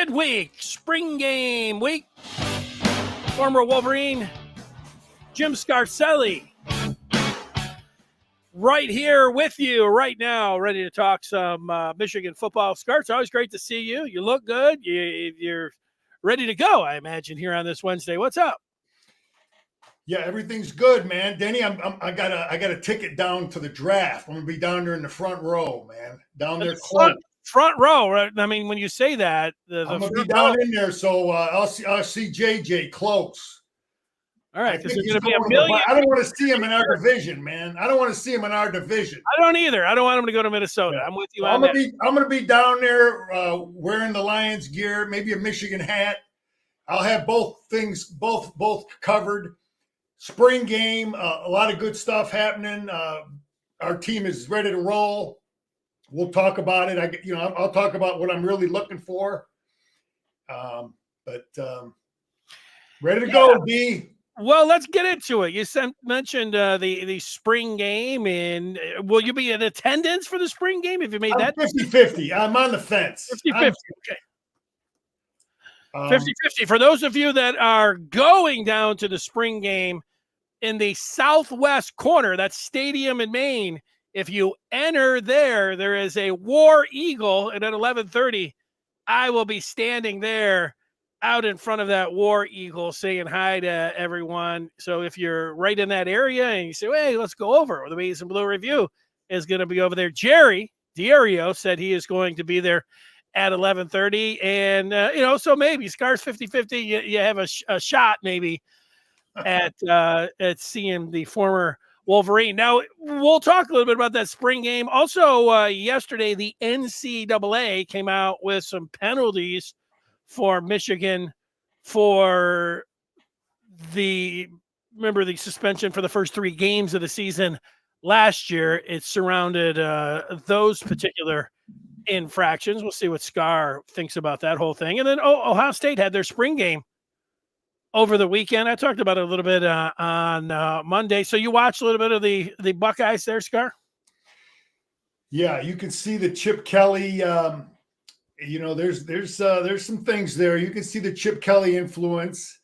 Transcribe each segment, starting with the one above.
midweek, spring game week. Former Wolverine Jim Scarcelli right here with you right now, ready to talk some Michigan football. Scar, it's always great to see you. You look good. You're ready to go, I imagine, here on this Wednesday. What's up? Yeah, everything's good, man. Denny, I got a ticket down to the draft. I'm gonna be down there in the front row, man. Down there close. Front row, right? I mean, when you say that, I'm gonna be down in there, so I'll see JJ close. All right, because there's going to be a million. I don't want to see him in our division, man. I don't want to see him in our division. I don't either. I don't want him to go to Minnesota. Yeah. I'm with you. I'm gonna be down there wearing the Lions gear, maybe a Michigan hat. I'll have both things, both covered. Spring game, a lot of good stuff happening. Our team is ready to roll. We'll talk about it. I'll talk about what I'm really looking for. Ready to go, D. Well, let's get into it. You mentioned the spring game, and will you be in attendance for the spring game? If you made that 50-50, I'm on the fence. 50-50. Okay. 50-50. For those of you that are going down to the spring game in the southwest corner, that stadium in Maine, if you enter there is a War Eagle, and at 11:30, I will be standing there out in front of that War Eagle saying hi to everyone. So if you're right in that area and you say, hey, let's go over, the Maize and Blue Review is going to be over there. Jerry D'Ario said he is going to be there at 11:30. And, so maybe Scars 50-50, you have a shot maybe at seeing the former Wolverine. Now, we'll talk a little bit about that spring game. Also, yesterday, the NCAA came out with some penalties for Michigan for the suspension for the first 3 games of the season last year. It surrounded those particular infractions. We'll see what Scar thinks about that whole thing. And then Ohio State had their spring game over the weekend. I talked about it a little bit on Monday. So you watched a little bit of the Buckeyes there, Scar? Yeah, you can see the Chip Kelly. There's some things there. You can see the Chip Kelly influence.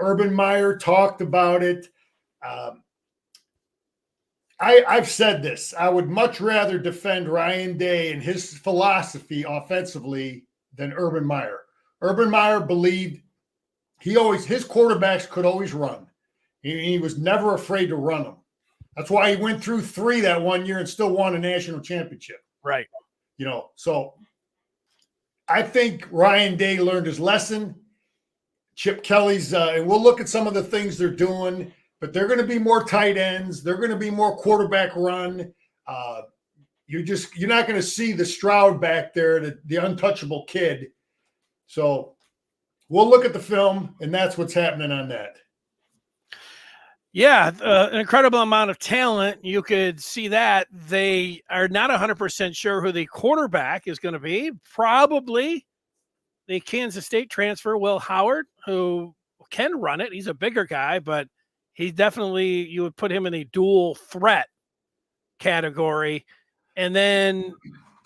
Urban Meyer talked about it. I've said this. I would much rather defend Ryan Day and his philosophy offensively than Urban Meyer. Urban Meyer believed his quarterbacks could always run. He was never afraid to run them. That's why he went through 3 that one year and still won a national championship. Right. So I think Ryan Day learned his lesson. Chip Kelly's, and we'll look at some of the things they're doing, but they're going to be more tight ends. They're going to be more quarterback run. You're not going to see the Stroud back there, the untouchable kid. So we'll look at the film, and that's what's happening on that. Yeah, an incredible amount of talent. You could see that. They are not 100% sure who the quarterback is going to be. Probably the Kansas State transfer, Will Howard, who can run it. He's a bigger guy, but he definitely, you would put him in a dual threat category. And then,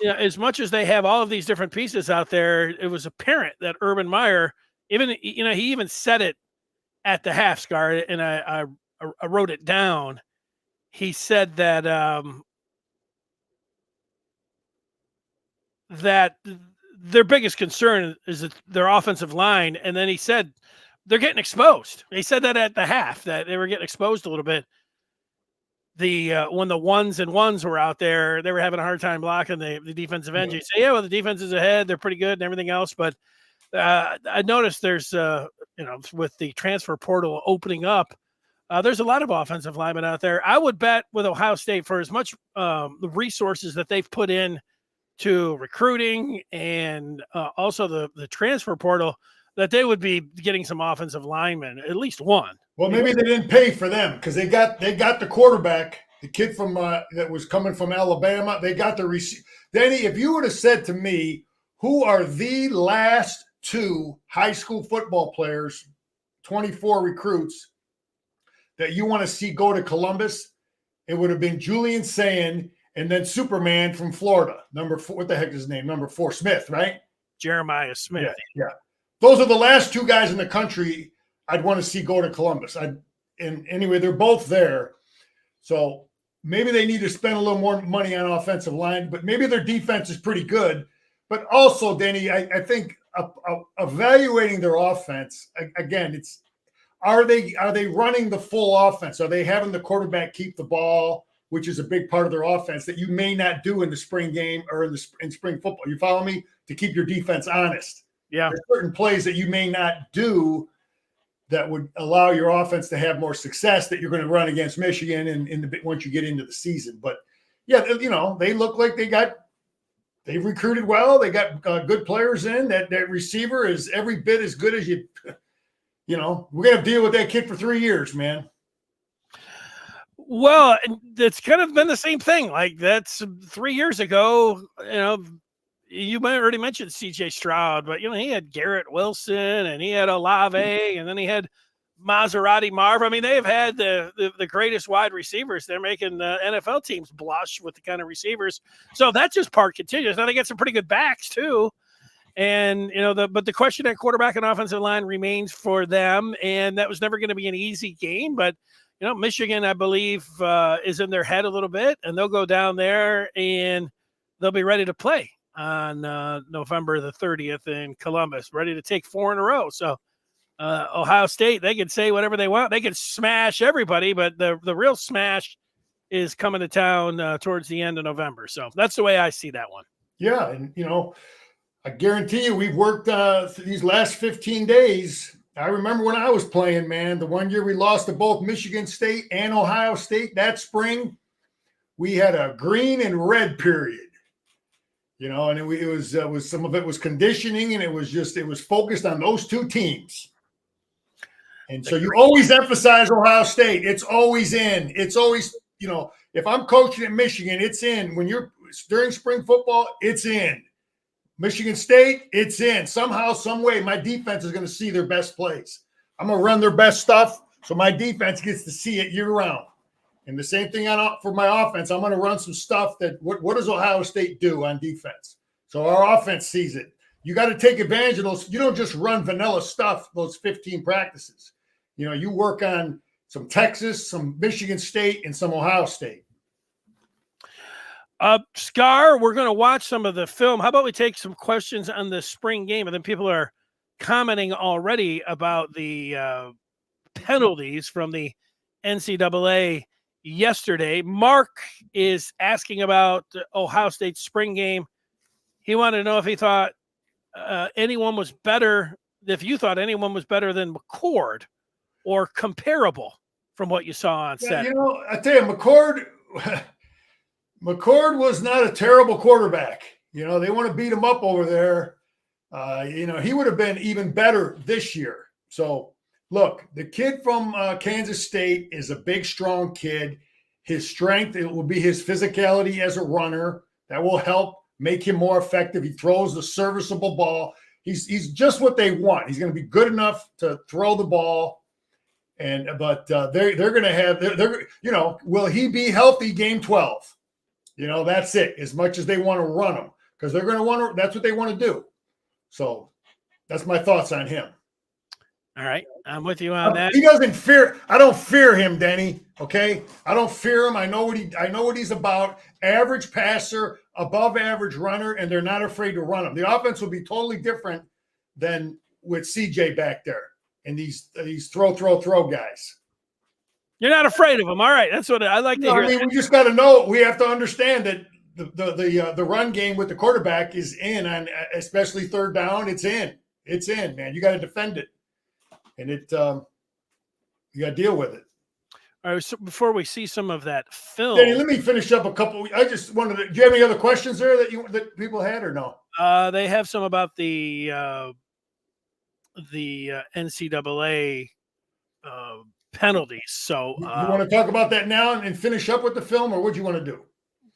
as much as they have all of these different pieces out there, it was apparent that Urban Meyer, he even said it at the half, Scar, and I wrote it down. He said that that their biggest concern is that their offensive line, and then he said they're getting exposed. He said that at the half, that they were getting exposed a little bit. When the ones and ones were out there, they were having a hard time blocking the defensive end. You say, yeah, well, the defense is ahead, they're pretty good and everything else, but I noticed there's with the transfer portal opening up, there's a lot of offensive linemen out there. I would bet with Ohio State, for as much the resources that they've put in to recruiting and also the transfer portal, that they would be getting some offensive linemen, at least one. Well, maybe they didn't pay for them because they got the quarterback, the kid from that was coming from Alabama. They got the receiver. Danny, if you would have said to me, who are the last 2 high school football players, 24 recruits, that you want to see go to Columbus, it would have been Julian Sand and then Superman from Florida. Number 4, what the heck is his name? Number 4, Smith, right? Jeremiah Smith. Yeah. Those are the last two guys in the country I'd want to see go to Columbus. And anyway, they're both there. So maybe they need to spend a little more money on offensive line, but maybe their defense is pretty good. But also, Denny, I think evaluating their offense, again, are they running the full offense? Are they having the quarterback keep the ball, which is a big part of their offense that you may not do in the spring game or in spring football? You follow me? To keep your defense honest. Yeah. There's certain plays that you may not do that would allow your offense to have more success that you're going to run against Michigan and once you get into the season. But yeah, they look like they've recruited well. They got good players in. That receiver is every bit as good as we're going to deal with that kid for 3 years, man. Well, it's kind of been the same thing. Like that's 3 years ago, you might already mentioned CJ Stroud, but he had Garrett Wilson and he had Olave and then he had Maserati Marv. I mean, they've had the greatest wide receivers. They're making the NFL teams blush with the kind of receivers. So that just part continues. Now they get some pretty good backs too. And, but the question at quarterback and offensive line remains for them. And that was never going to be an easy game, but Michigan, I believe, is in their head a little bit, and they'll go down there and they'll be ready to play on November the 30th in Columbus, ready to take 4 in a row. So Ohio State, they can say whatever they want. They can smash everybody, but the real smash is coming to town towards the end of November. So that's the way I see that one. Yeah, and, I guarantee you we've worked these last 15 days. I remember when I was playing, man, the one year we lost to both Michigan State and Ohio State that spring, we had a green and red period. And it was some of it was conditioning, and it was focused on those two teams. And so you always emphasize Ohio State. It's always in. It's always, if I'm coaching at Michigan, it's in. When you're during spring football, it's in. Michigan State, it's in. Somehow, some way, my defense is going to see their best plays. I'm going to run their best stuff, so my defense gets to see it year-round. And the same thing for my offense. I'm going to run some stuff that what does Ohio State do on defense? So our offense sees it. You got to take advantage of those. You don't just run vanilla stuff those 15 practices. You work on some Texas, some Michigan State, and some Ohio State. Scar, we're going to watch some of the film. How about we take some questions on the spring game? And then people are commenting already about the penalties from the NCAA yesterday. Mark is asking about Ohio State's spring game. He wanted to know if he thought anyone was better, if you thought anyone was better than McCord or comparable from what you saw on Saturday. I tell you, McCord was not a terrible quarterback. They want to beat him up over there. He would have been even better this year. So, look, the kid from Kansas State is a big, strong kid. His strength, it will be his physicality as a runner. That will help make him more effective. He throws the serviceable ball. He's just what they want. He's going to be good enough to throw the ball. But they're going to have, will he be healthy game 12? That's it. As much as they want to run him, because they're going to that's what they want to do. So that's my thoughts on him. All right. I'm with you on that. He doesn't fear. I don't fear him, Denny. Okay. I don't fear him. I know what he's about. Average passer, above average runner, and they're not afraid to run him. The offense will be totally different than with CJ back there and these throw guys. You're not afraid of them. All right. That's what I like to hear. I mean, we just got to know. We have to understand that the run game with the quarterback is in, on especially third down. It's in, man. You got to defend it, and you got to deal with it. All right. So before we see some of that film, Danny, let me finish up a couple. I just wanted to. Do you have any other questions there that people had or no? They have some about the NCAA penalties. So you want to talk about that now and finish up with the film, or what do you want to do?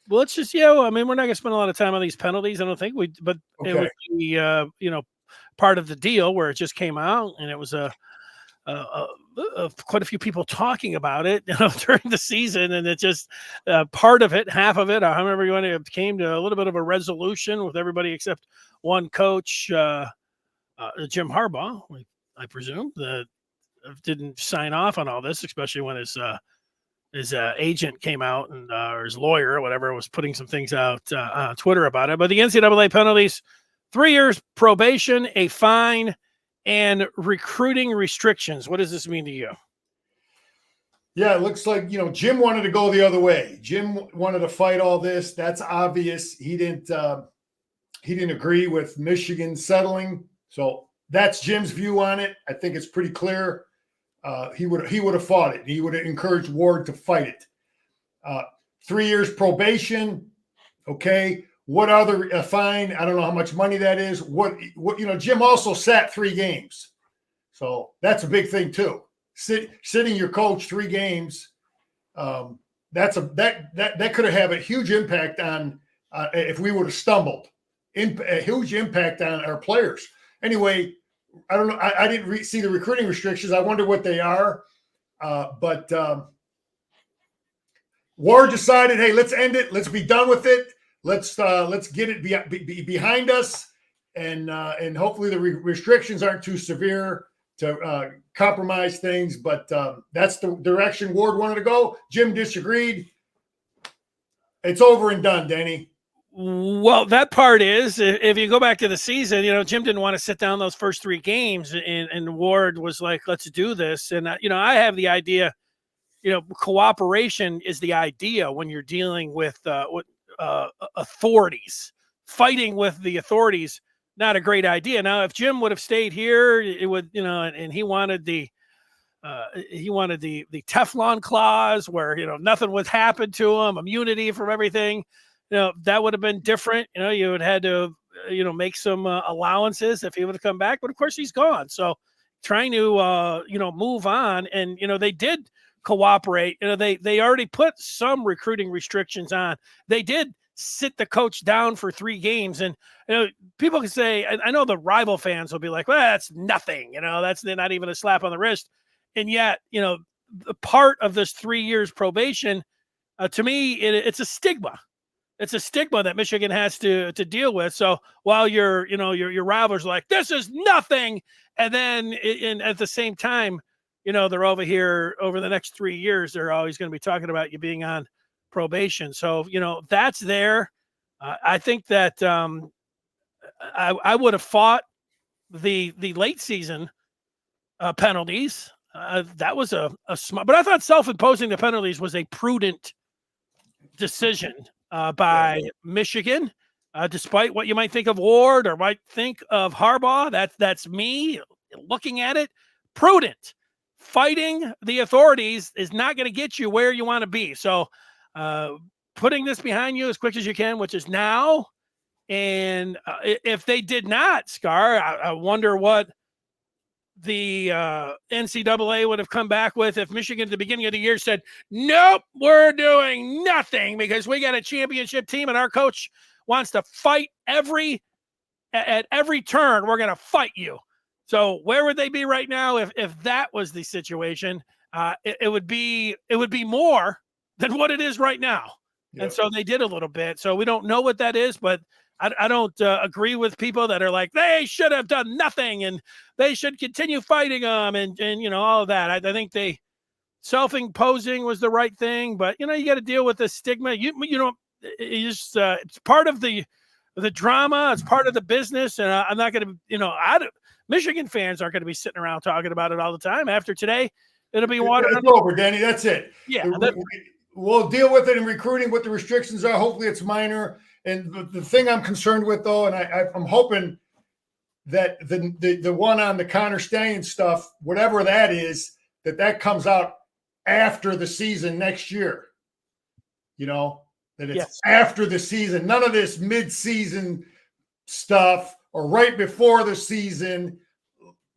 Well, let's just we're not going to spend a lot of time on these penalties. I don't think but okay. It would be part of the deal where it just came out, and it was a quite a few people talking about it, during the season, and it just part of it, half of it, however you want to, came to a little bit of a resolution with everybody except one coach, Jim Harbaugh, I presume, that didn't sign off on all this, especially when his agent came out and or his lawyer or whatever was putting some things out on Twitter about it. But the NCAA penalties: 3 years probation, a fine, and recruiting restrictions. What does this mean to you? Yeah, it looks like, Jim wanted to go the other way. Jim wanted to fight all this. That's obvious. He didn't agree with Michigan settling. So that's Jim's view on it. I think it's pretty clear. He would have fought it. He would have encouraged Ward to fight it. 3 years probation. Okay. What other fine? I don't know how much money that is. What Jim also sat 3 games. So that's a big thing too. Sitting your coach 3 games. That could have a huge impact on if we would have stumbled. A huge impact on our players. Anyway, I don't know. I didn't see the recruiting restrictions. I wonder what they are. But Ward decided, hey, let's end it. Let's be done with it. Let's get it behind us, and hopefully the restrictions aren't too severe to compromise things. But that's the direction Ward wanted to go. Jim disagreed. It's over and done, Danny. Well, that part is, if you go back to the season, Jim didn't want to sit down those first 3 games, and Ward was like, let's do this. And, I have the idea, cooperation is the idea when you're dealing with authorities. Fighting with the authorities, not a great idea. Now, if Jim would have stayed here, it would, and he wanted the Teflon clause where, nothing would happen to him, immunity from everything. That would have been different. You would have had to, make some allowances if he would have come back. But of course, he's gone. So trying to, move on. And, they did cooperate. They already put some recruiting restrictions on. They did sit the coach down for 3 games. And, people can say, I know the rival fans will be like, well, that's nothing. That's not even a slap on the wrist. And yet, the part of this 3 years probation, to me, it's a stigma. It's a stigma that Michigan has to deal with. So while your rivals are like, this is nothing, and then at the same time, they're over here over the next 3 years, they're always going to be talking about you being on probation. So that's there. I think that I would have fought the late season penalties. That was a smart, but I thought self-imposing the penalties was a prudent decision by Michigan, despite what you might think of Ward or might think of Harbaugh. That's me looking at it. Prudent. Fighting the authorities is not going to get you where you want to be. So putting this behind you as quick as you can, which is now. And if they did not, Scar, I wonder what the NCAA would have come back with if Michigan at the beginning of the year said, nope, we're doing nothing because we got a championship team and our coach wants to fight at every turn. We're going to fight you. So where would they be right now if that was the situation? It would be more than what it is right now. Yep. And so they did a little bit. So we don't know what that is, but I don't agree with people that are like, they should have done nothing and they should continue fighting them and all of that. I think they self-imposing was the right thing, but you got to deal with the stigma. It's part of the drama. It's part of the business. And I'm not going to, Michigan fans aren't going to be sitting around talking about it all the time. After today, it'll be water. It's over, Danny. That's it. Yeah. We'll deal with it in recruiting, what the restrictions are. Hopefully it's minor. And the thing I'm concerned with, though, and I'm hoping that the one on the Connor Stallion stuff, whatever that is, that comes out after the season next year. That it's after the season. None of this mid-season stuff or right before the season.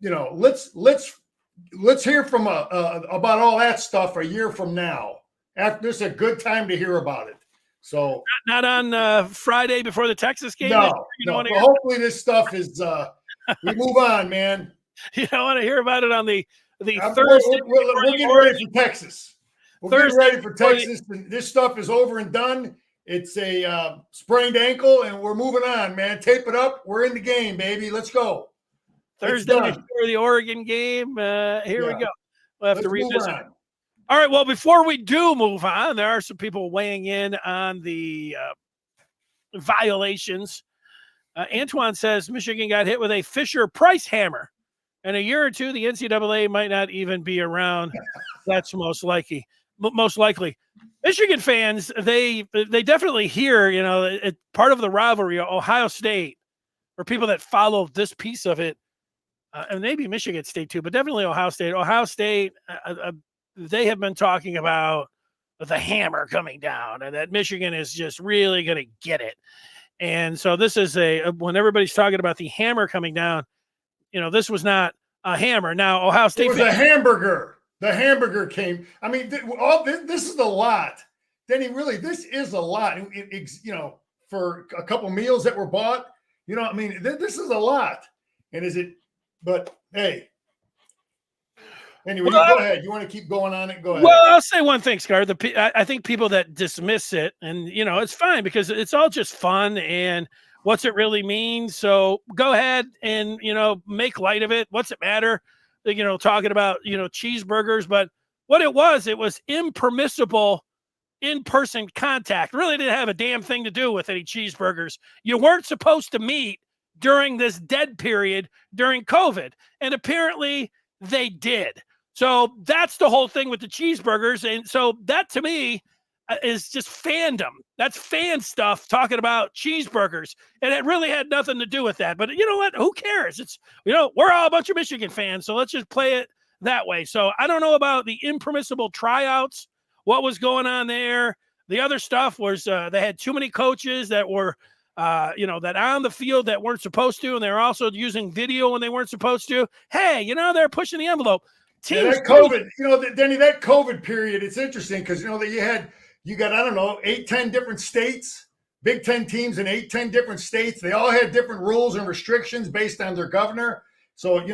Let's hear from about all that stuff a year from now. This is a good time to hear about it. So not on Friday before the Texas game. No. But hopefully this stuff is we move on, man. You don't want to hear about it on the the We're Thursday. getting ready for Texas. We're getting Thursday ready for Texas, and this stuff is over and done. It's a sprained ankle, and we're moving on, man. Tape it up. We're in the game, baby. Let's go. Thursday before the Oregon game. Here we go. We'll have to revisit. All right. Well, before we do move on, there are some people weighing in on the violations. Antoine says Michigan got hit with a Fisher-Price hammer. In a year or two, the NCAA might not even be around. That's most likely. Michigan fans, they definitely hear, part of the rivalry, Ohio State, or people that follow this piece of it, and maybe Michigan State too, but definitely Ohio State. Ohio State, they have been talking about the hammer coming down and that Michigan is just really going to get it. And so this is when everybody's talking about the hammer coming down, this was not a hammer. Now, Ohio State. It was a hamburger. The hamburger came. I mean, this is a lot. Denny, really, this is a lot. For a couple meals that were bought, this is a lot. And but hey. Anyway, go ahead. You want to keep going on it? Go ahead. Well, I'll say one thing, Scar. I think people that dismiss it, and it's fine because it's all just fun and what's it really mean. So go ahead and make light of it. What's it matter? Talking about cheeseburgers, but what it was impermissible in-person contact. Really didn't have a damn thing to do with any cheeseburgers. You weren't supposed to meet during this dead period during COVID, and apparently they did. So that's the whole thing with the cheeseburgers. And so that to me is just fandom. That's fan stuff talking about cheeseburgers. And it really had nothing to do with that. But you know what? Who cares? It's, we're all a bunch of Michigan fans. So let's just play it that way. So I don't know about the impermissible tryouts, what was going on there. The other stuff was they had too many coaches that were, that on the field that weren't supposed to. And they're also using video when they weren't supposed to. Hey, they're pushing the envelope. That COVID, Denny, that COVID period, it's interesting because, that you got, I don't know, 8-10 different states, Big Ten teams in 8-10 different states. They all had different rules and restrictions based on their governor. So,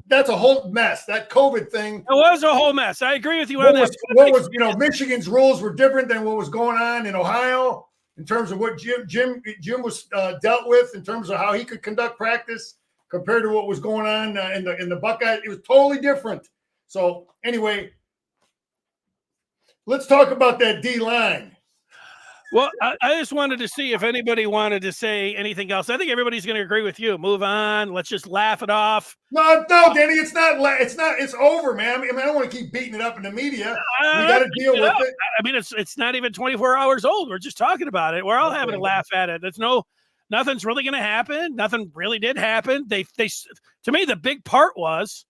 that's a whole mess. That COVID thing. It was a whole mess. I agree with you on that. Michigan's rules were different than what was going on in Ohio in terms of what Jim was dealt with in terms of how he could conduct practice compared to what was going on in the Buckeye. It was totally different. So anyway, let's talk about that D-line. Well, I just wanted to see if anybody wanted to say anything else. I think everybody's going to agree with you. Move on. Let's just laugh it off. No, Danny, it's not. It's over, man. I mean, I don't want to keep beating it up in the media. We got to deal with it. I mean, it's not even 24 hours old. We're just talking about it. We're all having a laugh at it. Nothing's really going to happen. Nothing really did happen. They to me, the big part was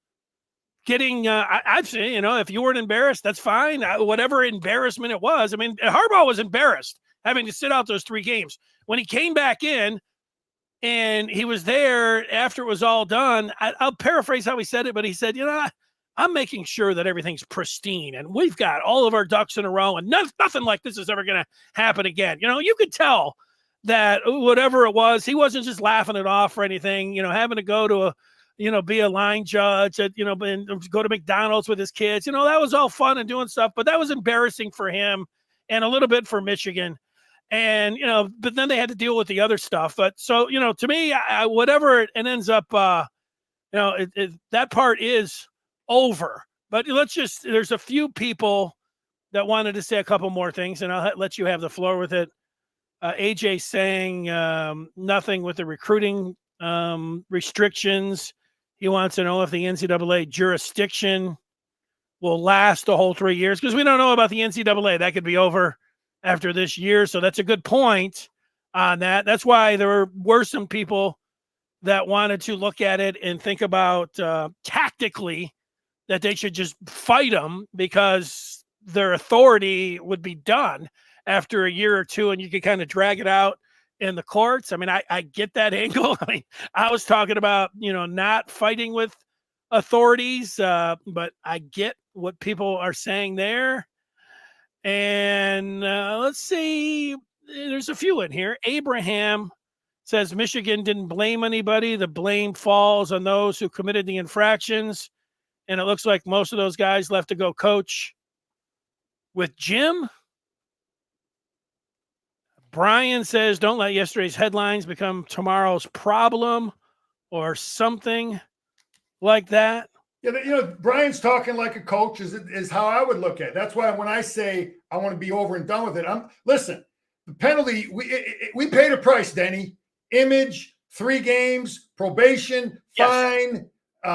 getting, I'd say, if you weren't embarrassed, that's fine. Whatever embarrassment it was. I mean, Harbaugh was embarrassed having to sit out those 3 games. When he came back in and he was there after it was all done, I'll paraphrase how he said it, but he said, I'm making sure that everything's pristine and we've got all of our ducks in a row and nothing like this is ever going to happen again. You could tell that whatever it was, he wasn't just laughing it off or anything, having to go to be a line judge and go to McDonald's with his kids. That was all fun and doing stuff, but that was embarrassing for him and a little bit for Michigan. And, but then they had to deal with the other stuff. But so, to me, whatever it ends up, that part is over. But there's a few people that wanted to say a couple more things, and I'll let you have the floor with it. AJ saying nothing with the recruiting restrictions. He wants to know if the NCAA jurisdiction will last the whole 3 years because we don't know about the NCAA. That could be over after this year. So that's a good point on that. That's why there were some people that wanted to look at it and think about tactically that they should just fight them because their authority would be done after a year or two and you could kind of drag it out in the courts. I mean, I get that angle. I mean, I was talking about, not fighting with authorities, but I get what people are saying there. And let's see, there's a few in here. Abraham says Michigan didn't blame anybody. The blame falls on those who committed the infractions. and it looks like most of those guys left to go coach with Jim. Brian says, don't let yesterday's headlines become tomorrow's problem or something like that. Yeah, Brian's talking like a coach is how I would look at it. That's why when I say I want to be over and done with it, listen, the penalty, we paid a price, Denny. Image, 3 games, probation, fine,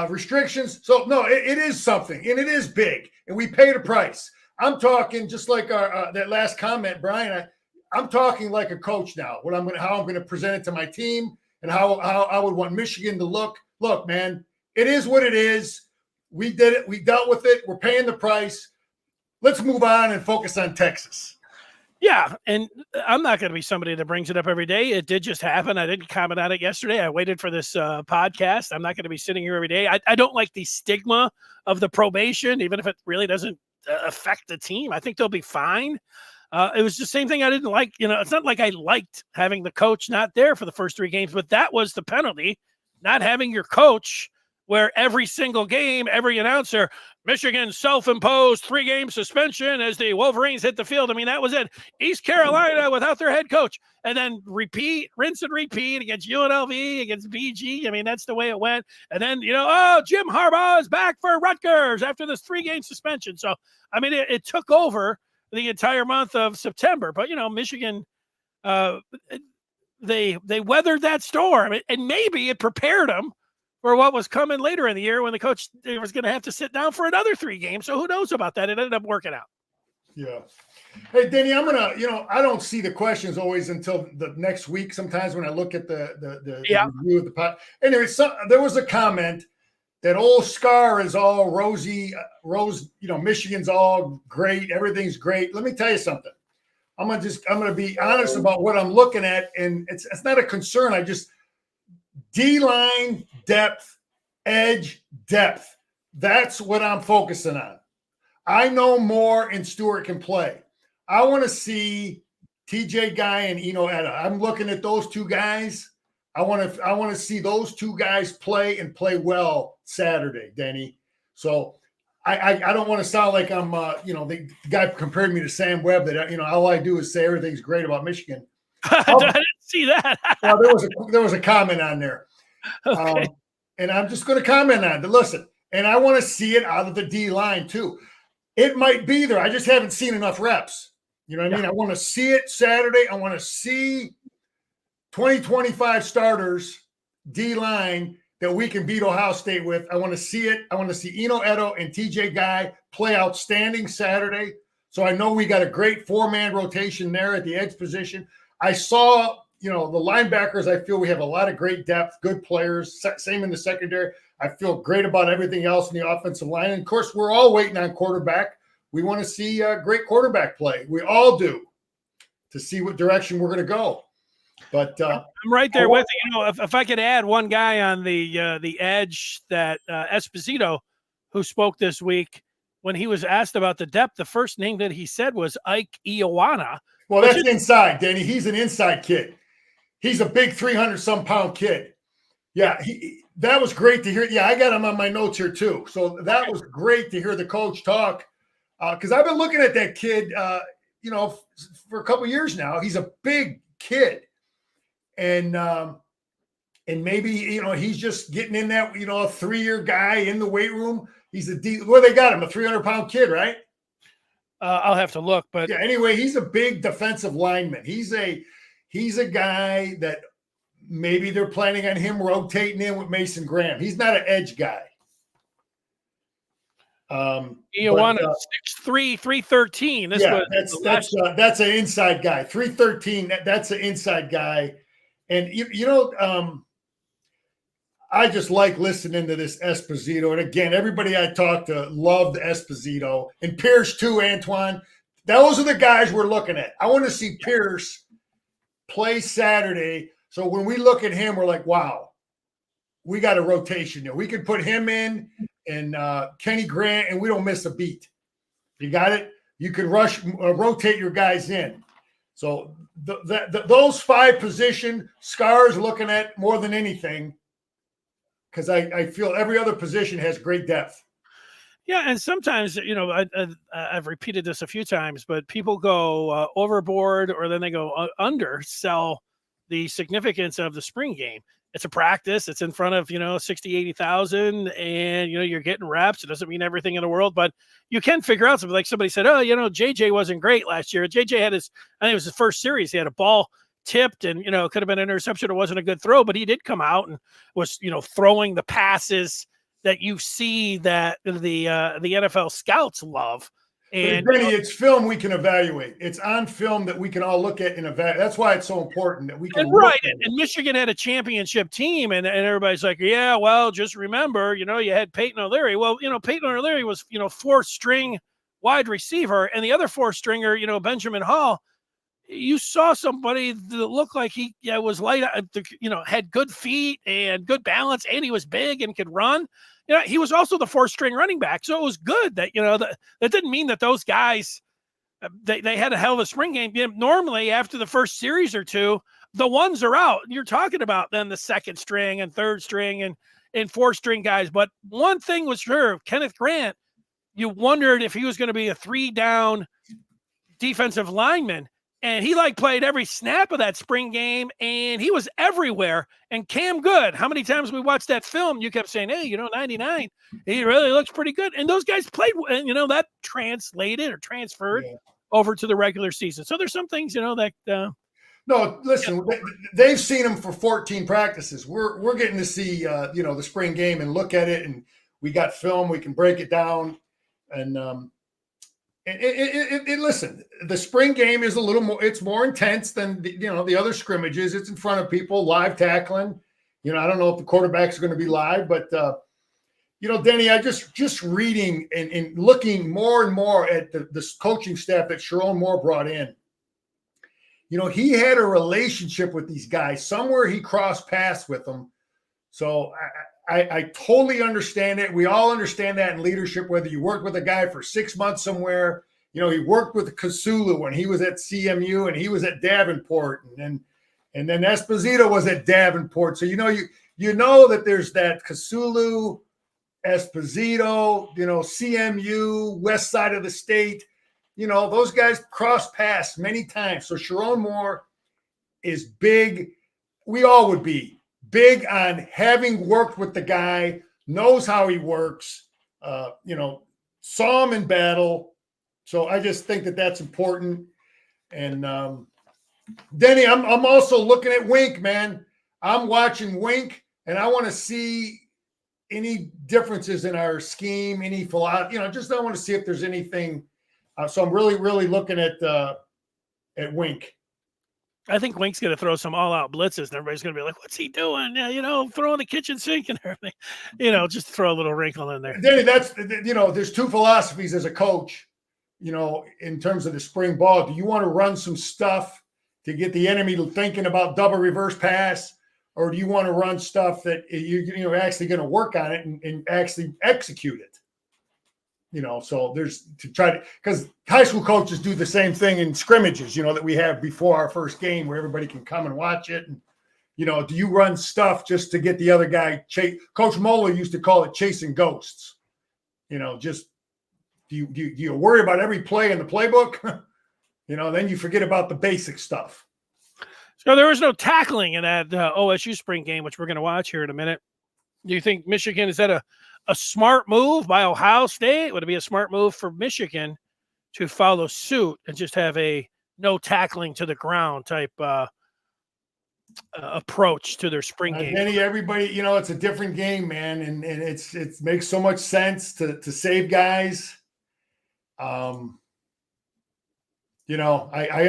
restrictions. So, no, it is something, and it is big, and we paid a price. I'm talking just like that last comment, Brian, I'm talking like a coach now. How I'm going to present it to my team, and how I would want Michigan to look. Look, man, it is what it is. We did it. We dealt with it. We're paying the price. Let's move on and focus on Texas. Yeah, and I'm not going to be somebody that brings it up every day. It did just happen. I didn't comment on it yesterday. I waited for this podcast. I'm not going to be sitting here every day. I don't like the stigma of the probation, even if it really doesn't affect the team. I think they'll be fine. It was the same thing I didn't like. It's not like I liked having the coach not there for the first 3 games, but that was the penalty, not having your coach, where every single game, every announcer, Michigan self-imposed 3-game suspension as the Wolverines hit the field. I mean, that was it. East Carolina without their head coach. And then rinse and repeat against UNLV, against BG. I mean, that's the way it went. And then, Jim Harbaugh is back for Rutgers after this 3-game suspension. So, I mean, it took over the entire month of September. But, Michigan, they weathered that storm. And maybe it prepared them for what was coming later in the year when the coach was going to have to sit down for another 3 games. So who knows about that? It ended up working out. Yeah. Hey, Denny, I'm going to, I don't see the questions always until the next week. Sometimes when I look at the review of the pod. Anyway, there was a comment that old Scar is all rosy, Michigan's all great. Everything's great. Let me tell you something. I'm going to be honest about what I'm looking at. And it's not a concern. D-line depth, edge depth. That's what I'm focusing on. I know Moore and Stewart can play. I want to see TJ Guy and Eno Etta. I'm looking at those 2 guys. I want to see those 2 guys play and play well Saturday, Denny. So I don't want to sound like I'm the guy compared me to Sam Webb that all I do is say everything's great about Michigan. I didn't see that. Well, there was a comment on there. Okay. And I'm just going to comment on it. Listen, and I want to see it out of the D line too. It might be there. I just haven't seen enough reps. You know what I mean? I want to see it Saturday. I want to see 2025 starters D line that we can beat Ohio State with. I want to see it. I want to see Eno Edo and TJ Guy play outstanding Saturday. So I know we got a great 4-man rotation there at the edge position. I saw, the linebackers, I feel we have a lot of great depth, good players, same in the secondary. I feel great about everything else in the offensive line. And, of course, we're all waiting on quarterback. We want to see great quarterback play. We all do, to see what direction we're going to go. But I'm right there with you. If I could add one guy on the edge, that Esposito, who spoke this week, when he was asked about the depth, the first name that he said was Ike Ioana. Well, that's inside, Danny. He's an inside kid. He's a big 300-some pound kid. Yeah, that was great to hear. Yeah, I got him on my notes here too. So that was great to hear the coach talk, because I've been looking at that kid, for a couple of years now. He's a big kid, and maybe he's just getting in that a 3-year guy in the weight room. He's they got him, a 300-pound kid, right? I'll have to look, but yeah. Anyway, he's a big defensive lineman. He's a guy that maybe they're planning on him rotating in with Mason Graham. He's not an edge guy. Ioana 6'3", 313. That's an inside guy. 313. That's an inside guy, and I just like listening to this Esposito. And again, everybody I talked to loved Esposito, and Pierce too, Antoine. Those are the guys we're looking at. I want to see Pierce play Saturday. So when we look at him, we're like, wow, we got a rotation there. We could put him in and Kenny Grant, and we don't miss a beat. You got it? You could rotate your guys in. So those 5 position Scar's looking at more than anything, because I feel every other position has great depth. Yeah, and sometimes I've repeated this a few times, but people go overboard, or then they go undersell the significance of the spring game. It's a practice. It's in front of 60, 80,000, and you're getting reps. It doesn't mean everything in the world, but you can figure out something. Like somebody said, oh, JJ wasn't great last year. JJ had I think it was his first series. He had a ball tipped, and it could have been an interception. It wasn't a good throw, but he did come out and was throwing the passes that you see that the NFL scouts love. And Benny, it's film we can evaluate. It's on film that we can all look at and evaluate. That's why it's so important that we can. Right. And Michigan had a championship team, and everybody's like, yeah, well, just remember, you had Peyton O'Leary. Well, Peyton O'Leary was, fourth string wide receiver, and the other fourth stringer, Benjamin Hall, you saw somebody that looked like he was light, had good feet and good balance, and he was big and could run. He was also the fourth string running back. So it was good that, that didn't mean that those guys, they had a hell of a spring game. Normally after the first series or two, the ones are out. You're talking about then the second string and third string and fourth string guys. But one thing was sure, Kenneth Grant, you wondered if he was going to be a 3-down defensive lineman. And he played every snap of that spring game, and he was everywhere. And Cam Good, how many times we watched that film, you kept saying, hey, 99, he really looks pretty good. And those guys played, and, that translated or transferred over to the regular season. So there's some things, that. No, listen, they've seen him for 14 practices. We're getting to see, the spring game and look at it, and we got film. We can break it down. And, listen, the spring game is a little more, it's more intense than the other scrimmages. It's in front of people, live tackling. I don't know if the quarterbacks are going to be live, but Denny, I just reading and looking more and more at this coaching staff that Sharon Moore brought in. He had a relationship with these guys. Somewhere he crossed paths with them. So I totally understand it. We all understand that in leadership, whether you work with a guy for 6 months somewhere, he worked with Kasulu when he was at CMU and he was at Davenport, and then Esposito was at Davenport. So, you know that there's that Kasulu, Esposito, CMU, west side of the state, those guys cross paths many times. So Sharon Moore is big. We all would be big on having worked with the guy, knows how he works, saw him in battle. So I just think that that's important. And Denny, I'm also looking at Wink, man. I'm watching Wink, and I want to see any differences in our scheme, any philosophy. Just I want to see if there's anything. So I'm really, really looking at Wink. I think Wink's going to throw some all-out blitzes, and everybody's going to be like, what's he doing? Throwing the kitchen sink and everything. Just throw a little wrinkle in there. Danny, that's, there's two philosophies as a coach, in terms of the spring ball. Do you want to run some stuff to get the enemy thinking about double reverse pass, or do you want to run stuff that you're actually going to work on it and actually execute it? So there's to try to, because high school coaches do the same thing in scrimmages, that we have before our first game where everybody can come and watch it. And, do you run stuff just to get the other guy chase? Coach Moeller used to call it chasing ghosts. Just do you worry about every play in the playbook? Then you forget about the basic stuff. So there was no tackling in that OSU spring game, which we're going to watch here in a minute. Do you think Michigan, is that a smart move by Ohio State? Would it be a smart move for Michigan to follow suit and just have a no tackling to the ground type approach to their spring game? Danny, everybody, it's a different game, man, and it makes so much sense to save guys. I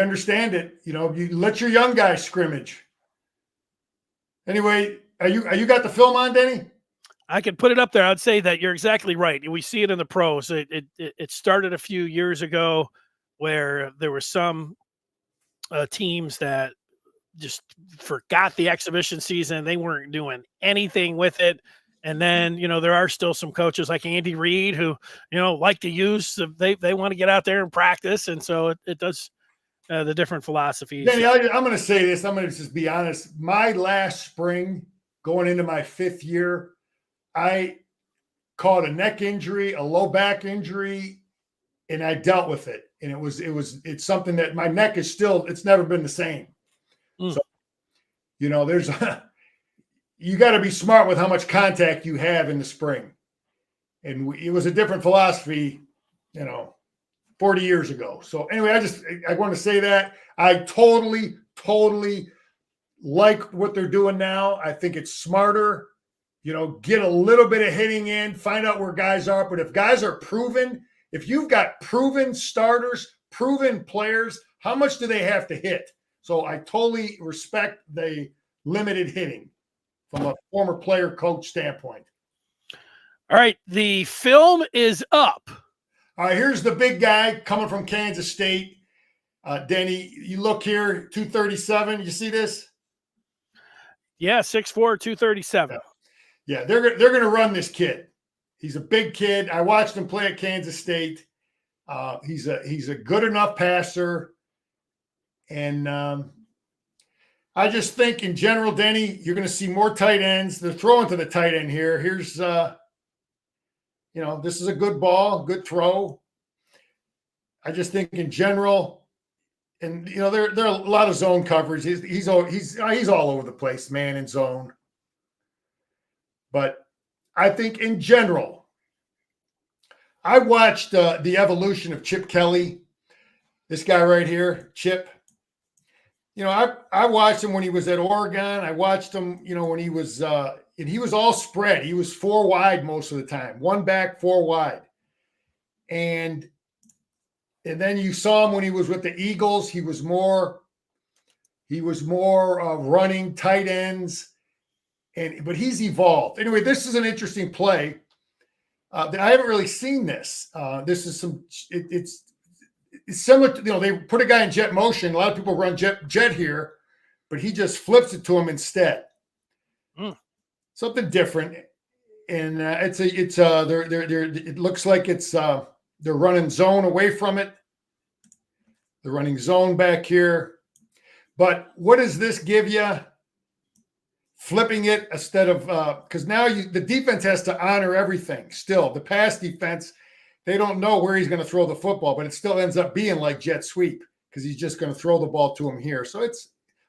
understand it. You let your young guys scrimmage. Anyway, you got the film on, Denny? I could put it up there. I'd say that you're exactly right. We see it in the pros. It started a few years ago where there were some teams that just forgot the exhibition season. They weren't doing anything with it. And then, there are still some coaches like Andy Reid who, like to use, they want to get out there and practice. And so it does the different philosophies. Danny, I'm going to say this. I'm going to just be honest. My last spring, going into my 5th year, I caught a neck injury, a low back injury, and I dealt with it. And it's something that my neck is still, it's never been the same. So, there's you got to be smart with how much contact you have in the spring. And it was a different philosophy, 40 years ago. So anyway, I want to say that I totally like what they're doing now. I think it's smarter, get a little bit of hitting in, find out where guys are. But if guys are proven, if you've got proven starters, proven players, how much do they have to hit? So I totally respect the limited hitting from a former player coach standpoint. All right. The film is up. All right, here's the big guy coming from Kansas State. Denny, you look here, 237. You see this? Yeah, 6'4", 237. Yeah, they're going to run this kid. He's a big kid. I watched him play at Kansas State. He's a good enough passer. And I just think in general, Denny, you're going to see more tight ends. They're throwing to the tight end here. Here's this is a good ball, good throw. I just think in general, and there are a lot of zone coverage. He's all over the place, man, in zone. But I think in general, I watched the evolution of Chip Kelly. This guy right here, Chip. I watched him when he was at Oregon. I watched him, when he was and he was all spread. He was 4 wide most of the time, 1 back, 4 wide. And then you saw him when he was with the Eagles. He was more running tight ends, but he's evolved. Anyway, this is an interesting play. I haven't really seen this. This is it's similar to, they put a guy in jet motion. A lot of people run jet here, but he just flips it to him instead. Something different. And it looks like they're running zone away from it. They're running zone back here. But what does this give you? Flipping it instead of because now the defense has to honor everything. Still, the pass defense, they don't know where he's going to throw the football, but it still ends up being like jet sweep because he's just going to throw the ball to him here. So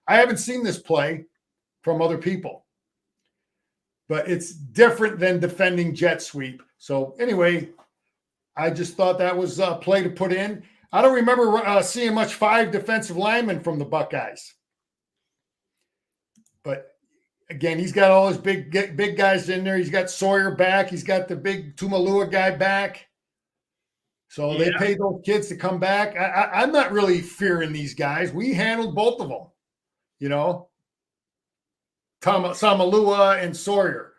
I haven't seen this play from other people, but it's different than defending jet sweep. So anyway, I just thought that was a play to put in. I don't remember seeing much 5 defensive linemen from the Buckeyes, but again, he's got all his big guys in there. He's got Sawyer back. He's got the big Tumalua guy back. So they paid those kids to come back. I'm not really fearing these guys. We handled both of them, Samalua and Sawyer.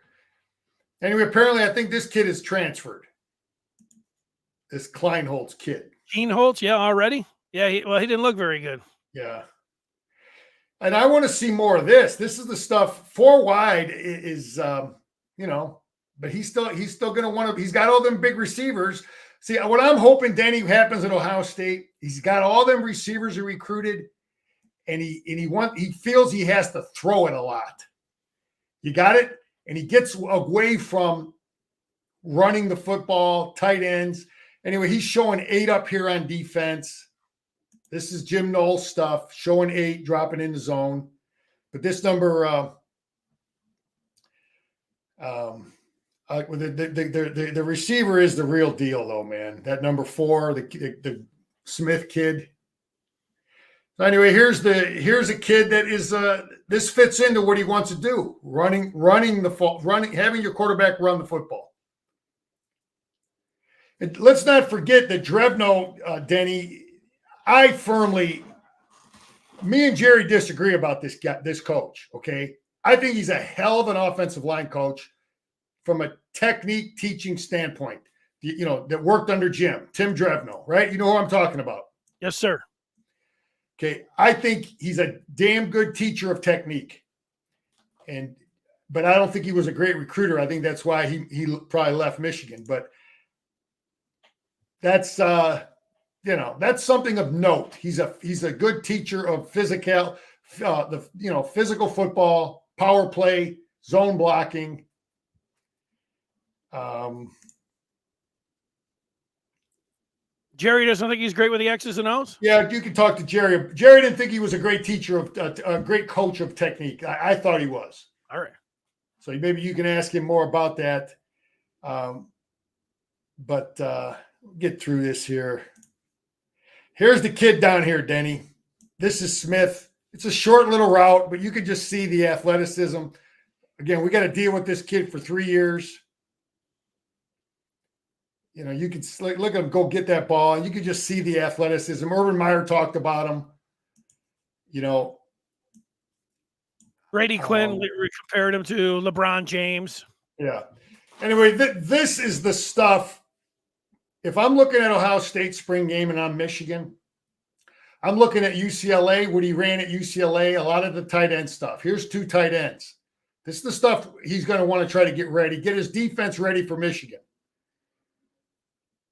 Anyway, apparently I think this kid is transferred. This Kleinholtz kid. Kleinholtz, yeah, already? Yeah, he didn't look very good. Yeah. And I want to see more of this. This is the stuff 4 wide is, but he's still going to want to, he's got all them big receivers. See, what I'm hoping, Danny, happens at Ohio State, he's got all them receivers he recruited, and he feels he has to throw it a lot. You got it? And he gets away from running the football, tight ends. Anyway, he's showing 8 up here on defense. This is Jim Knowles stuff, showing 8, dropping in the zone. But this number, the receiver is the real deal, though, man. That number 4, the Smith kid. So anyway, here's a kid that is this fits into what he wants to do: having your quarterback run the football. And let's not forget that Drevno, Denny. Me and Jerry disagree about this coach. Okay, I think he's a hell of an offensive line coach from a technique teaching standpoint. That worked under Tim Drevno, right? You know who I'm talking about? Yes, sir. Okay, I think he's a damn good teacher of technique, but I don't think he was a great recruiter. I think that's why he probably left Michigan. But that's that's something of note. He's a good teacher of physical football, power play, zone blocking. Jerry doesn't think he's great with the X's and O's? Yeah, you can talk to Jerry. Jerry didn't think he was a great teacher of a great coach of technique. I thought he was. All right. So maybe you can ask him more about that. But get through this here. Here's the kid down here, Denny. This is Smith. It's a short little route, but you can just see the athleticism. Again, we got to deal with this kid for 3 years. You know, you can look at him go get that ball, and you can just see the athleticism. Urban Meyer talked about him. You know, Brady Quinn compared him to LeBron James. Yeah. Anyway, this is the stuff. If I'm looking at Ohio State spring game and I'm Michigan, I'm looking at UCLA, what he ran at UCLA, a lot of the tight end stuff. Here's 2 tight ends. This is the stuff he's going to want to try to get ready, get his defense ready for Michigan.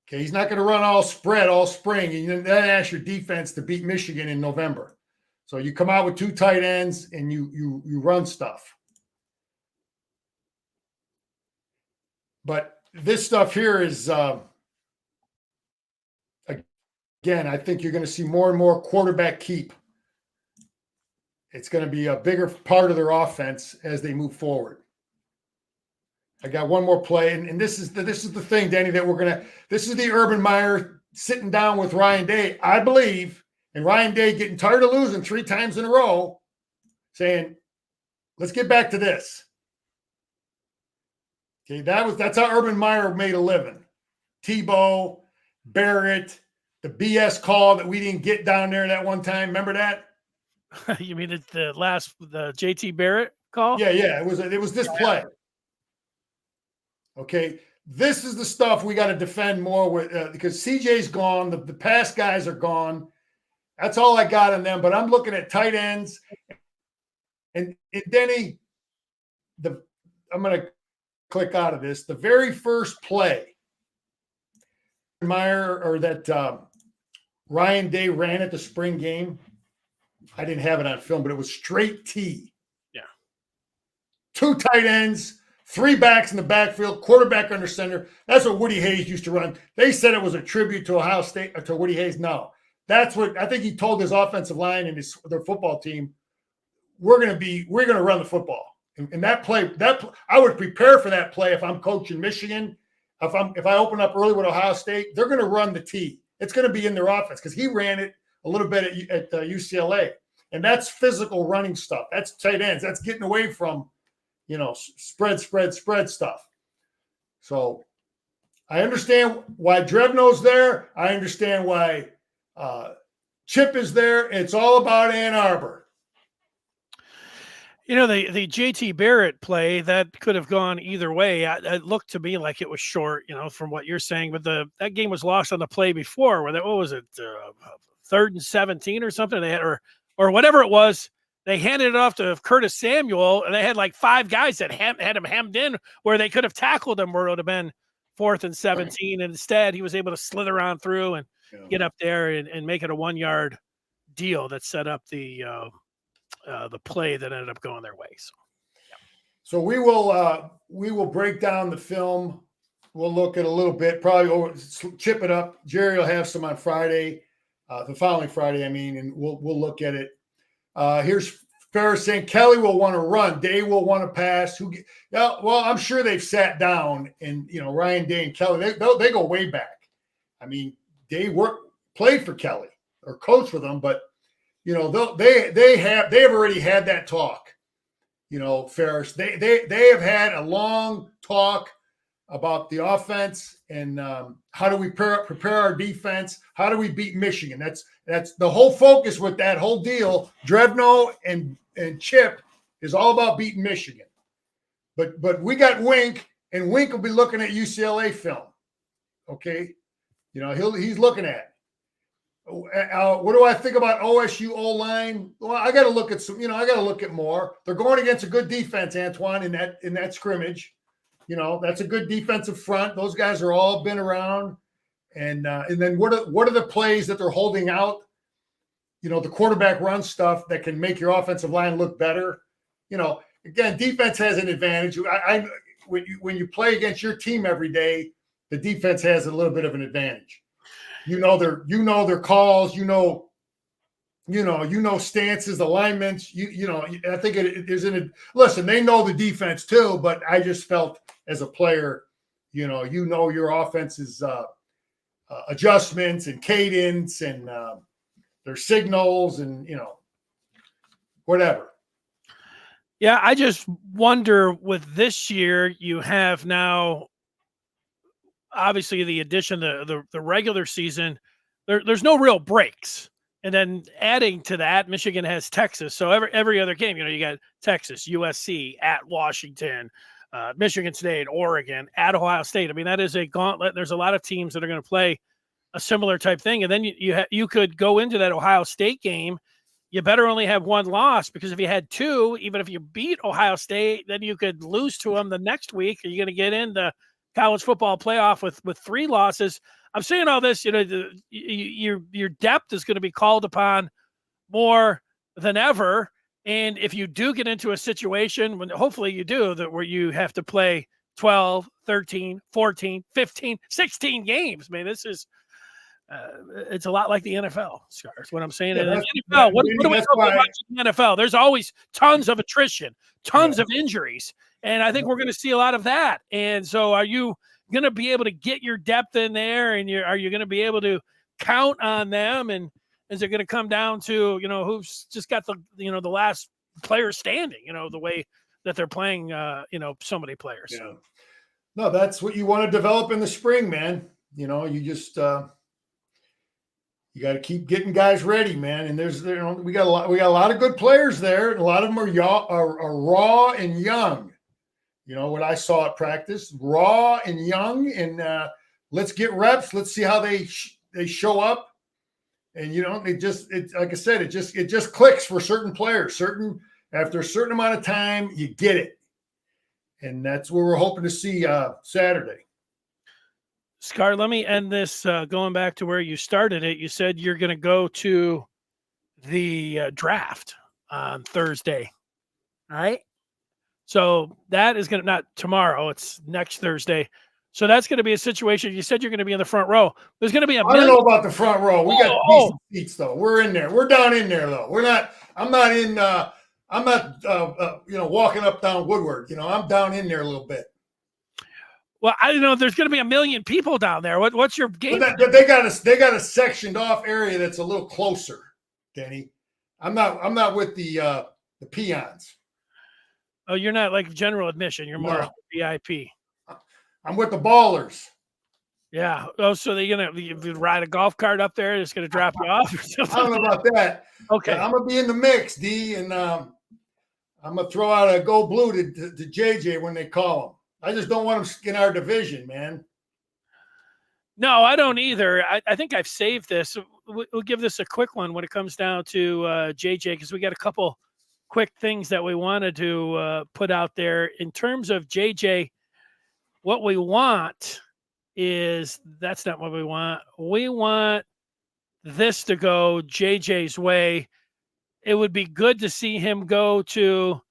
Okay, he's not going to run all spread all spring, and then ask your defense to beat Michigan in November. So you come out with 2 tight ends and you run stuff. But this stuff here is, again, I think you're going to see more and more quarterback keep. It's going to be a bigger part of their offense as they move forward. I got one more play, and this is the thing, Danny, that this is the Urban Meyer sitting down with Ryan Day, I believe, and Ryan Day getting tired of losing 3 times in a row, saying, let's get back to this. Okay, that's how Urban Meyer made a living. Tebow, Barrett, the BS call that we didn't get down there that one time. Remember that? You mean the JT Barrett call? Yeah. It was this play. Okay, this is the stuff we got to defend more with because CJ's gone. The past guys are gone. That's all I got on them. But I'm looking at tight ends, and Denny, I'm going to click out of this. The very first play, Meyer or that Ryan Day ran at the spring game. I didn't have it on film, but it was straight T. Yeah. 2 tight ends. 3 backs in the backfield, quarterback under center. That's what Woody Hayes used to run. They said it was a tribute to Ohio State or to Woody Hayes. No, that's what I think he told his offensive line and their football team. We're going to run the football. And that play, I would prepare for that play if I'm coaching Michigan. If I open up early with Ohio State, they're going to run the T. It's going to be in their offense because he ran it a little bit at UCLA, and that's physical running stuff. That's tight ends. That's getting away from, spread stuff. So I understand why Drevno's there. I understand why Chip is there. It's all about Ann Arbor. The JT Barrett play, that could have gone either way. It looked to me like it was short, from what you're saying. But that game was lost on the play before. What was it, 3rd and 17 or something? They had, or whatever it was. They handed it off to Curtis Samuel, and they had like 5 guys that had him hemmed in where they could have tackled him where it would have been 4th and 17. And instead, he was able to slither on through and get up there and make it a 1-yard deal that set up the play that ended up going their way. So we will break down the film. We'll look at a little bit, probably chip it up. Jerry will have some on Friday, the following Friday, and we'll look at it. Here's Ferris saying Kelly will want to run. Day will want to pass. Well, I'm sure they've sat down and, Ryan Day and Kelly, they go way back. Day played for Kelly or coached with them, but they have already had that talk. Ferris, they have had a long talk about the offense and how do we prepare our defense? How do we beat Michigan? That's the whole focus with that whole deal. Drevno and Chip is all about beating Michigan. But we got Wink, and Wink will be looking at UCLA film. Okay, he's looking at it. What do I think about OSU O-line? Well, I got to look at some. I got to look at more. They're going against a good defense, Antoine, in that scrimmage. That's a good defensive front. Those guys are all been around. And then what are the plays that they're holding out? The quarterback run stuff that can make your offensive line look better. Again, defense has an advantage. when you play against your team every day, the defense has a little bit of an advantage. You know their calls. You know stances, alignments. I think listen. They know the defense too, but I just felt as a player, your offense's adjustments and cadence and their signals and whatever. Yeah, I just wonder with this year, you have now obviously the addition, the regular season, there's no real breaks. And then adding to that, Michigan has Texas. So every other game, you got Texas, USC, at Washington, Michigan State, Oregon, at Ohio State. I mean, that is a gauntlet. There's a lot of teams that are going to play a similar type thing. And then you could go into that Ohio State game. You better only have one loss, because if you had two, even if you beat Ohio State, then you could lose to them the next week. Are you going to get in the college football playoff with three losses? I'm saying all this, your depth is going to be called upon more than ever. And if you do get into a situation, when hopefully you do, where you have to play 12, 13, 14, 15, 16 games, man, this is it's a lot like the NFL, Scars. What I'm saying is, NFL, what do we talk about in the NFL? There's always tons of attrition, tons of injuries, and I think we're going to see a lot of that. And so, are you going to be able to get your depth in there, and are you going to be able to count on them? And is it going to come down to who's just got the last player standing? The way that they're playing, so many players. Yeah. No, that's what you want to develop in the spring, man. You just. You got to keep getting guys ready, man. And we got a lot of good players there, and a lot of them are raw and young. What I saw at practice, raw and young, and let's get reps. Let's see how they show up. And like I said, it just clicks for certain players. After a certain amount of time, you get it, and that's what we're hoping to see Saturday. Scar, let me end this going back to where you started it. You said you're going to go to the draft on Thursday. All right. So that is going to, not tomorrow, it's next Thursday. So that's going to be a situation. You said you're going to be in the front row. There's going to be I don't know about the front row. We got decent seats though. We're in there. We're down in there though. I'm not walking up down Woodward. I'm down in there a little bit. Well, I don't know. There's going to be a million people down there. What's your game? But they got a sectioned off area that's a little closer, Denny. I'm not with the peons. Oh, you're not like general admission. You're more VIP. I'm with the ballers. Yeah. Oh, so they're you ride a golf cart up there? It's going to drop you off or something? I don't know about that. Okay. But I'm going to be in the mix, D, and I'm going to throw out a go blue to JJ when they call him. I just don't want them in our division, man. No, I don't either. I think I've saved this. We'll give this a quick one when it comes down to JJ, because we got a couple quick things that we wanted to put out there. In terms of JJ, what we want is, that's not what we want. We want this to go JJ's way. It would be good to see him go to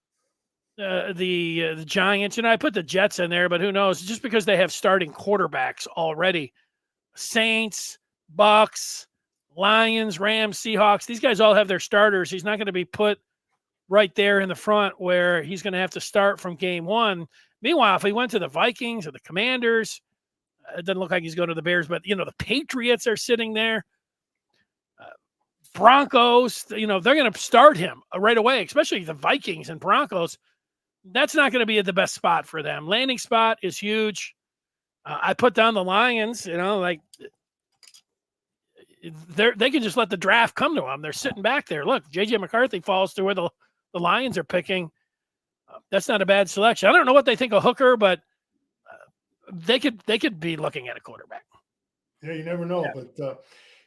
the Giants. I put the Jets in there, but who knows? Just because they have starting quarterbacks already. Saints, Bucks, Lions, Rams, Seahawks. These guys all have their starters. He's not going to be put right there in the front where he's going to have to start from game one. Meanwhile, if he went to the Vikings or the Commanders, it doesn't look like he's going to the Bears, but the Patriots are sitting there. Broncos, they're going to start him right away, especially the Vikings and Broncos. That's not going to be the best spot for them. Landing spot is huge. I put down the Lions, they can just let the draft come to them. They're sitting back there. Look, JJ McCarthy falls to where the Lions are picking. That's not a bad selection. I don't know what they think of Hooker, but they could be looking at a quarterback. Yeah, you never know. Yeah. But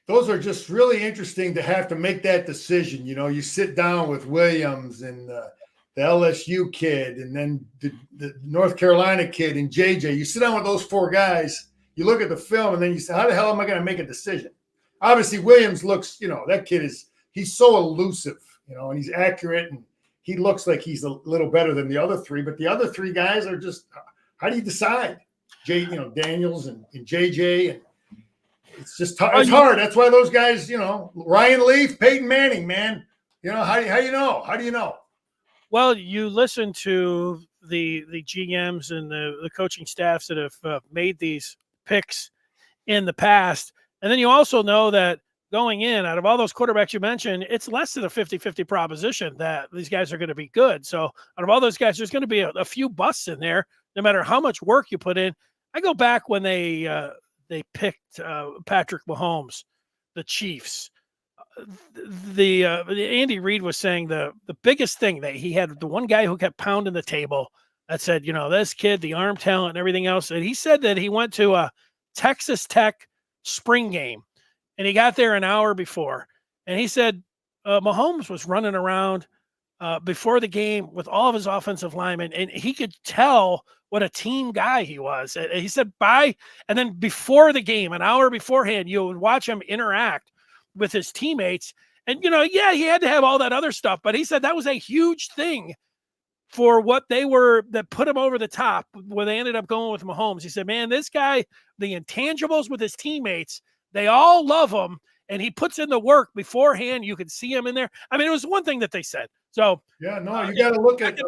those are just really interesting to have to make that decision. You sit down with Williams and the LSU kid, and then the North Carolina kid and JJ. You sit down with those four guys, you look at the film, and then you say, how the hell am I going to make a decision? Obviously, Williams looks, that kid he's so elusive, and he's accurate, and he looks like he's a little better than the other three. But the other three guys are just How do you decide? Daniels and JJ, and it's just it's hard. That's why those guys, Ryan Leaf, Peyton Manning, man. How do you know? How do you know? Well, you listen to the GMs and the coaching staffs that have made these picks in the past. And then you also know that going in, out of all those quarterbacks you mentioned, it's less than a 50-50 proposition that these guys are going to be good. So out of all those guys, there's going to be a few busts in there, no matter how much work you put in. I go back when they picked Patrick Mahomes, the Chiefs. The Andy Reid was saying the biggest thing that he had, the one guy who kept pounding the table that said, this kid, the arm talent and everything else. And he said that he went to a Texas Tech spring game and he got there an hour before. And he said Mahomes was running around before the game with all of his offensive linemen, and he could tell what a team guy he was. And he said and then before the game, an hour beforehand, you would watch him interact with his teammates. And, he had to have all that other stuff, but he said that was a huge thing for what that put him over the top when they ended up going with Mahomes. He said, man, this guy, the intangibles with his teammates, they all love him. And he puts in the work beforehand. You could see him in there. I mean, it was one thing that they said. So yeah, no, you got to look at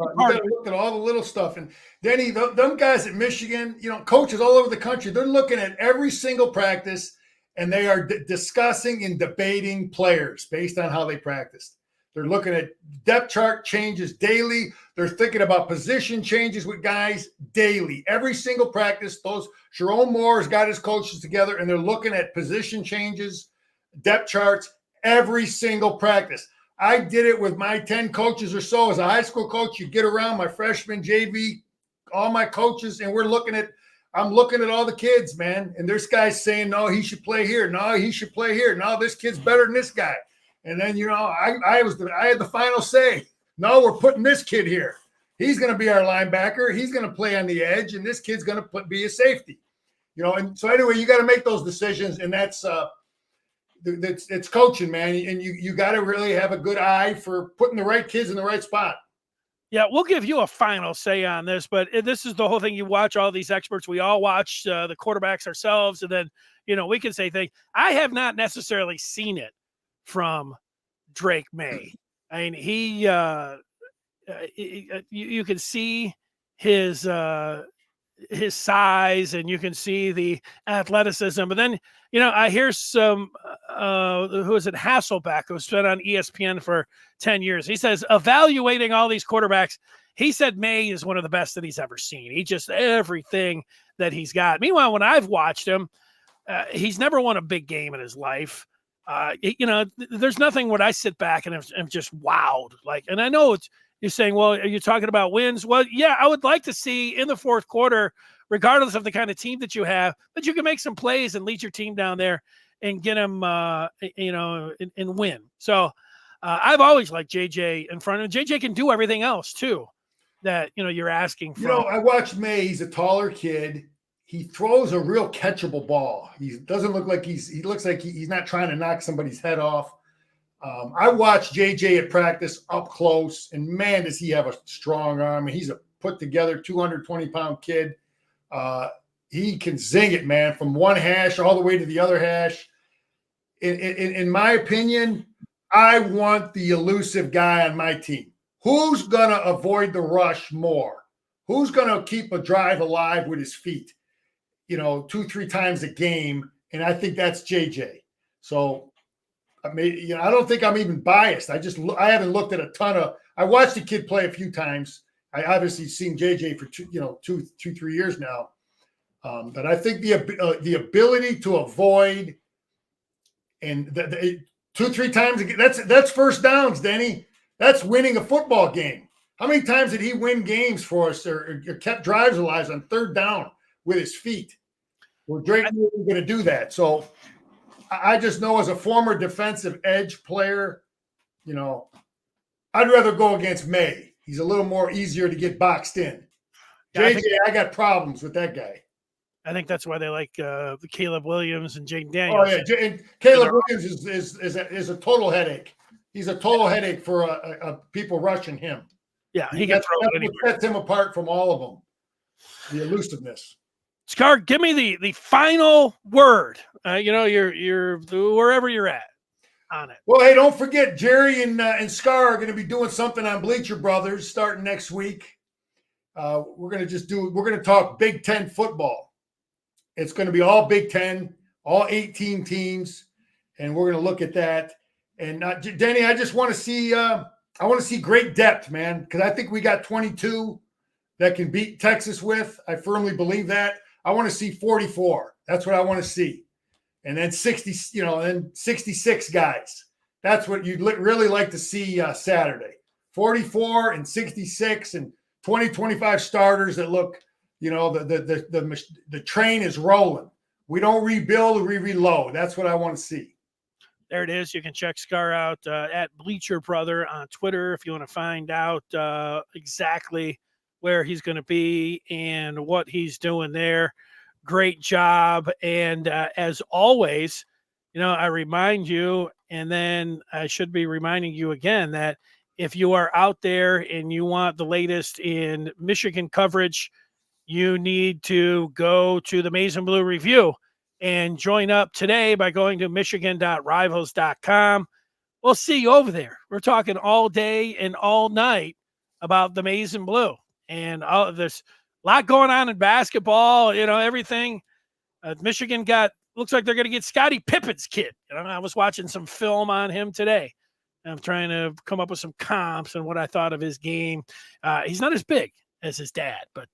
all the little stuff. And Denny, them guys at Michigan, coaches all over the country, they're looking at every single practice, and they are discussing and debating players based on how they practiced. They're looking at depth chart changes daily. They're thinking about position changes with guys daily. Every single practice, Sharon Moore has got his coaches together, and they're looking at position changes, depth charts, every single practice. I did it with my 10 coaches or so as a high school coach. You get around my freshman, JV, all my coaches, and I'm looking at all the kids, man. And there's guys saying, no, he should play here. No, he should play here. No, this kid's better than this guy. And then, I had the final say. No, we're putting this kid here. He's going to be our linebacker. He's going to play on the edge, and this kid's going to be a safety. And so anyway, you got to make those decisions, and that's it's coaching, man. And you got to really have a good eye for putting the right kids in the right spot. Yeah, we'll give you a final say on this, but this is the whole thing. You watch all these experts. We all watch the quarterbacks ourselves, and then, we can say things. I have not necessarily seen it from Drake May. I mean, you can see his size, and you can see the athleticism. But then, I hear some, who is it, Hasselbeck, who's been on ESPN for 10 years. He says, evaluating all these quarterbacks, he said May is one of the best that he's ever seen. He just, everything that he's got. Meanwhile, when I've watched him, he's never won a big game in his life. There's nothing when I sit back and I'm just wowed. And I know you're saying, well, are you talking about wins? Well, yeah, I would like to see in the fourth quarter, regardless of the kind of team that you have, that you can make some plays and lead your team down there and get them, and win. So I've always liked JJ in front of him. JJ can do everything else too that, you're asking for. I watched May. He's a taller kid. He throws a real catchable ball. He doesn't look like he looks like he's not trying to knock somebody's head off. I watched JJ at practice up close, and man, does he have a strong arm. He's a put together 220-pound kid. He can zing it, man, from one hash all the way to the other hash. In my opinion, I want the elusive guy on my team. Who's going to avoid the rush more? Who's going to keep a drive alive with his feet? 2-3 times a game, and I think that's JJ. So, I don't think I'm even biased. I haven't looked at a ton of. I watched the kid play a few times. I obviously seen JJ for 2-3 years now, but I think the ability to avoid and 2-3 times again, that's first downs, Denny. That's winning a football game. How many times did he win games for us or kept drives alive on third down with his feet? Well, Drake wasn't going to do that. So I just know as a former defensive edge player, I'd rather go against May. He's a little more easier to get boxed in. JJ, I got problems with that guy. I think that's why they like Caleb Williams and Jaden Daniels. Oh yeah, and Caleb Williams is a total headache. He's a total headache for people rushing him. Yeah, he can throw it anywhere. Sets him apart from all of them. the elusiveness. Scar, give me the final word. You're wherever you're at on it. Well, hey, don't forget Jerry and Scar are going to be doing something on Bleacher Brothers starting next week. We're going to talk Big Ten football. It's going to be all Big Ten, all 18 teams, and we're going to look at that. And Denny, I just want to see great depth, man, because I think we got 22 that can beat Texas with. I firmly believe that. I want to see 44. That's what I want to see. And then 60, and 66 guys. That's what you'd really like to see Saturday. 44 and 66 and 20, 25 starters that look, the train is rolling. We don't rebuild, we reload. That's what I want to see. There it is. You can check Scar out at Bleacher Brother on Twitter if you want to find out exactly where he's going to be and what he's doing there. Great job. And as always, I remind you, and then I should be reminding you again, that if you are out there and you want the latest in Michigan coverage, you need to go to the Maize and Blue Review and join up today by going to michigan.rivals.com. We'll see you over there. We're talking all day and all night about the Maize and Blue. And there's a lot going on in basketball, everything. Michigan looks like they're going to get Scottie Pippen's kid. I was watching some film on him today. I'm trying to come up with some comps and what I thought of his game. He's not as big as his dad, but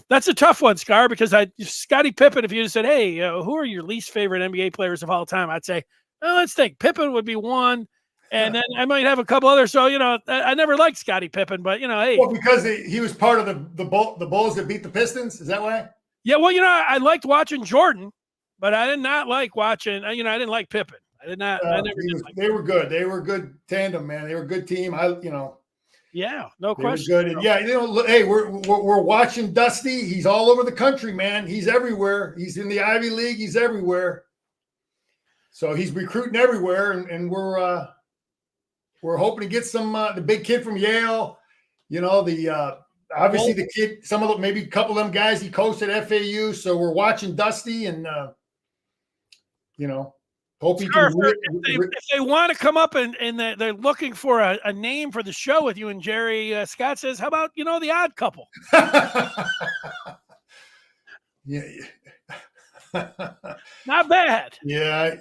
that's a tough one, Scar, because Scottie Pippen, if you just said, hey, who are your least favorite NBA players of all time? I'd say, well, let's think. Pippen would be one. And then I might have a couple others. So, I never liked Scottie Pippen, but, hey. Well, because he was part of the Bulls that beat the Pistons. Is that why? Yeah, well, I liked watching Jordan, but I did not like watching, I didn't like Pippen. I did not. They were good. They were a good tandem, man. They were a good team. Yeah, no question. Good. And hey, we're watching Dusty. He's all over the country, man. He's everywhere. He's in the Ivy League. He's everywhere. So he's recruiting everywhere, and we're hoping to get some the big kid from Yale. Obviously the kid, maybe a couple of them guys he coached at FAU. So we're watching Dusty, and hope he can. If they want to come up and they're looking for a name for the show with you and Jerry, Scott says, how about the Odd Couple? Yeah. Not bad. Yeah.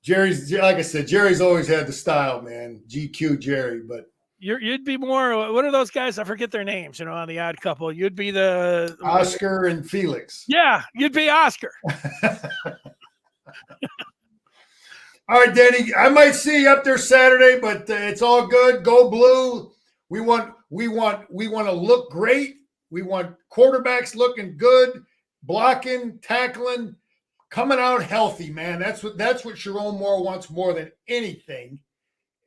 Jerry's, like I said, Jerry's always had the style, man. GQ Jerry, but you'd be more. What are those guys? I forget their names. On the Odd Couple, you'd be the Oscar and Felix. Yeah, you'd be Oscar. All right, Danny. I might see you up there Saturday, but it's all good. Go Blue. We want to look great. We want quarterbacks looking good, blocking, tackling. Coming out healthy, man. That's what Sharon Moore wants more than anything,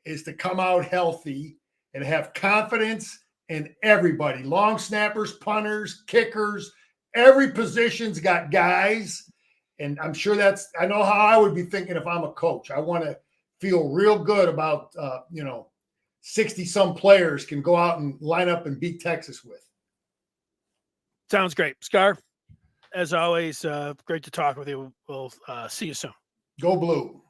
is to come out healthy and have confidence in everybody. Long snappers, punters, kickers, every position's got guys. And I'm sure I know how I would be thinking if I'm a coach. I want to feel real good about 60-some players can go out and line up and beat Texas with. Sounds great. Scar, as always, great to talk with you. We'll see you soon. Go Blue.